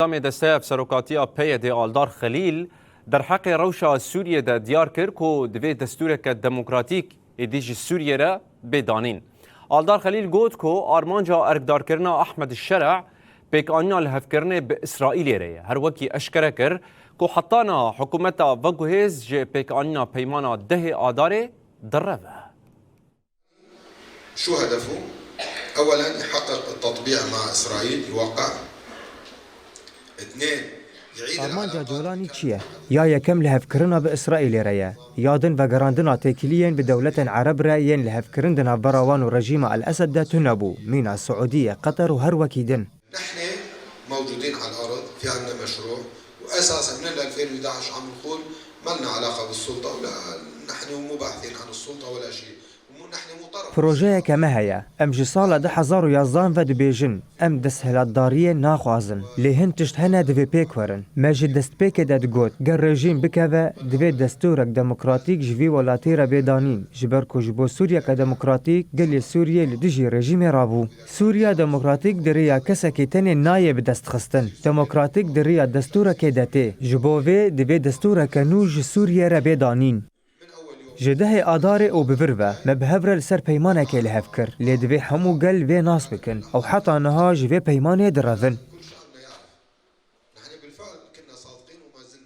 نظام دستاف سروکاتیا پید آلدار خلیل در حق روشا سوریه دا دیار کرد که دوی دستورک دموکراتیک ایدیج سوریه را بدانین. آلدار خلیل گفت که آرمانجا ارگدار کرنا احمد الشرع پیک آنیا لحف کرنه به اسرائیلی ریه. هر وکی اشکره کر که حطانا حکومتا وگوهز جه پیک آنیا پیمانا ده آداره در روه. شو هدفه؟ اولا يحقق التطبيع مع اسرائيل يوقع. آرمانجا جولانی چیه؟ یا یکم لحفکرنا به اسرائیل ریا یادن و گراندنا تکیلین به دولت عرب رایین لحفکرندنا براوان و رژیم الاسد ده تنبو من السعوديه قطر وهر وكيدن. نحن موجودين على الارض في عندنا مشروع واساسا من 2011 عم نقول ما لنا علاقه بالسلطه ولا نحن مو باحثين عن السلطه ولا شيء. پروژه که مهیا ام جی سال 2011 و دبیجن ام دستهلاتداری ناخوازن لهن تشت هنه دوی پیک ورن مجی دست پیک داد گوت گر رژیم بکوه دوی دستورک دموکراتیک جوی ولاتی را بیدانین جبر کو جبو سوریا که دموکراتیک گلی سوریه لدیجی رژیم رابو سوریا دموکراتیک دریا کسا که تنی نایب دست خستن دموکراتیک دریا دستورک داته جبو وی دوی دستورک نوج سوریه را بیدانین جده آدار او بفربه مبهبر لسر پیمانه که لحف کر لیدوی همو گل وی ناس بکن او حتی نها جوی پیمانه درفن